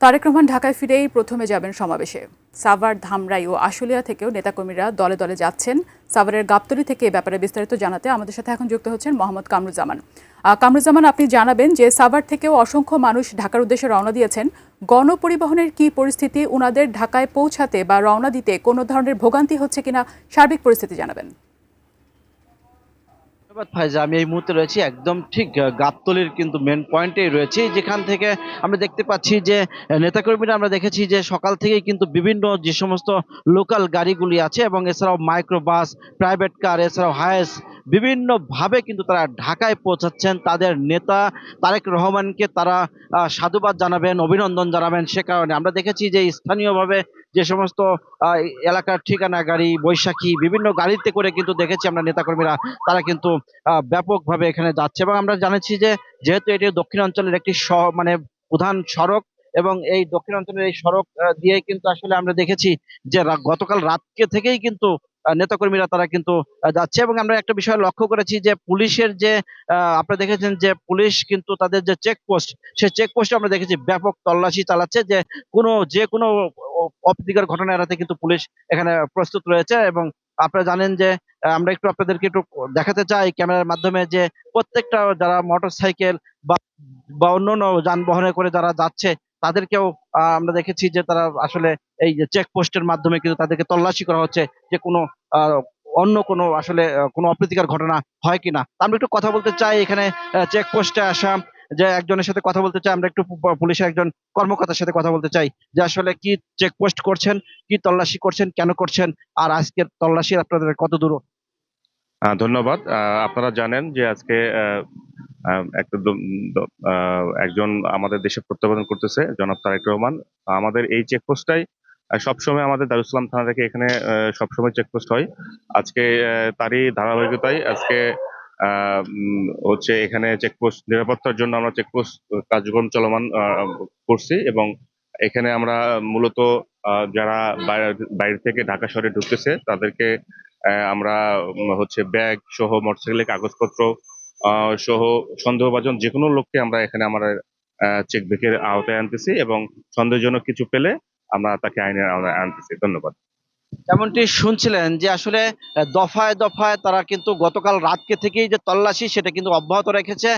তারেক রহমান ঢাকায় ফিরেই প্রথমে যাবেন সমাবেশে। সাভার, ধামরাই ও আশুলিয়া থেকেও নেতাকর্মীরা দলে দলে যাচ্ছেন। সাভারের গাবতলী থেকে এ ব্যাপারে বিস্তারিত জানাতে আমাদের সাথে এখন যুক্ত হচ্ছেন মোহাম্মদ কামরুজ্জামান। কামরুজ্জামান, আপনি জানাবেন যে সাভার থেকেও অসংখ্য মানুষ ঢাকার উদ্দেশ্যে রওনা দিয়েছেন। গণপরিবহনের কি পরিস্থিতি, উনাদের ঢাকায় পৌঁছাতে বা রওনা দিতে কোনো ধরনের ভোগান্তি হচ্ছে কিনা, সার্বিক পরিস্থিতি জানাবেন। ধন্যবাদ ফাইজা। আমি এই মুহূর্তে রয়েছি একদম ঠিক গাবতলীর কিন্তু মেন পয়েন্টেই রয়েছি, যেখান থেকে আমরা দেখতে পাচ্ছি যে নেতাকর্মীরা, আমরা দেখেছি যে সকাল থেকেই কিন্তু বিভিন্ন যে সমস্ত লোকাল গাড়িগুলি আছে এবং এছাড়াও মাইক্রো বাস, প্রাইভেট কার, এছাড়াও হায়েস বিভিন্নভাবে কিন্তু তারা ঢাকায় পৌঁছাচ্ছেন। তাদের নেতা তারেক রহমানকে তারা সাধুবাদ জানাবেন, অভিনন্দন জানাবেন। সে কারণে আমরা দেখেছি যে স্থানীয়ভাবে যে সমস্ত আহ, এলাকার ঠিকানা গাড়ি, বৈশাখী বিভিন্ন গাড়িতে করে কিন্তু দেখেছি আমরা নেতাকর্মীরা, তারা কিন্তু ব্যাপকভাবে এখানে যাচ্ছে। এবং আমরা জানাচ্ছি যে যেহেতু এটি দক্ষিণাঞ্চলের একটি মানে প্রধান সড়ক, এবং এই দক্ষিণাঞ্চলের এই সড়ক দিয়ে কিন্তু আসলে আমরা দেখেছি যে গতকাল রাতকে থেকেই কিন্তু নেতাকর্মীরা তারা কিন্তু যাচ্ছে। এবং আমরা একটা বিষয় লক্ষ্য করেছি যে পুলিশের যে আপনারা দেখেছেন যে পুলিশ কিন্তু তাদের যে চেকপোস্ট, সেই চেকপোস্টে আমরা দেখেছি ব্যাপক তল্লাশি চালাচ্ছে, যে যে কোনো অপ্রীতিকর ঘটনা এড়াতে কিন্তু পুলিশ এখানে প্রস্তুত রয়েছে। এবং আপনারা জানেন যে আমরা একটু আপনাদেরকে একটু দেখাতে চাই ক্যামেরার মাধ্যমে যে প্রত্যেকটা যারা মোটরসাইকেল বা বা অন্যান্য যানবাহনে করে যারা যাচ্ছে, তাদেরকেও আমরা দেখেছি যে তারা আসলে এই যে চেকপোস্টের মাধ্যমে কিন্তু তাদেরকে তল্লাশি করা হচ্ছে, যে কোনো আহ, অন্য কোনো আসলে কোনো অপ্রীতিকর ঘটনা হয় কিনা। আমরা একটু কথা বলতে চাই এখানে চেকপোস্টে আসা যে একজনের সাথে কথা বলতে চাই। আমরা একটু পুলিশের একজন কর্মকর্তার সাথে কথা বলতে চাই যে আসলে কি চেকপোস্ট করছেন, কি তল্লাশি করছেন, কেন করছেন, আর আজকের তল্লাশি আপনাদের কত দূর। ধন্যবাদ। আপনারা জানেন যে আজকে একটা একজন আমাদের দেশে প্রত্যাবর্তন করতেছে, জনাব তারেক রহমান। আমাদের এই চেকপোস্টটাই সবসময় আমাদের দারুল ইসলাম থানা থেকে এখানে সবসময় চেকপোস্ট হয়। আজকে তারই ধারাবাহিকতায় আজকে হচ্ছে এখানে চেকপোস্ট নিরাপত্তার জন্য আমরা চেকপোস্ট কার্যক্রম চলমান করছি। এবং এখানে আমরা মূলত যারা বাইরে থেকে ঢাকা শহরে ঢুকতেছে তাদেরকে আমরা হচ্ছে ব্যাগ সহ, মোটরসাইকেলের কাগজপত্র সহ সন্দেহভাজন যে কোনো লোককে আমরা এখানে আমরা চেকবেকের আওতায় আনতেছি, এবং সন্দেহজনক কিছু পেলে আমরা তাকে আইনের আওতায় আনতেছি। ধন্যবাদ। যেমনটি শুনছিলেন যে আসলে দফায় দফায় তারা কিন্তু গতকাল রাতকে থেকেই যে তল্লাশি, সেটা কিন্তু অব্যাহত রেখেছে।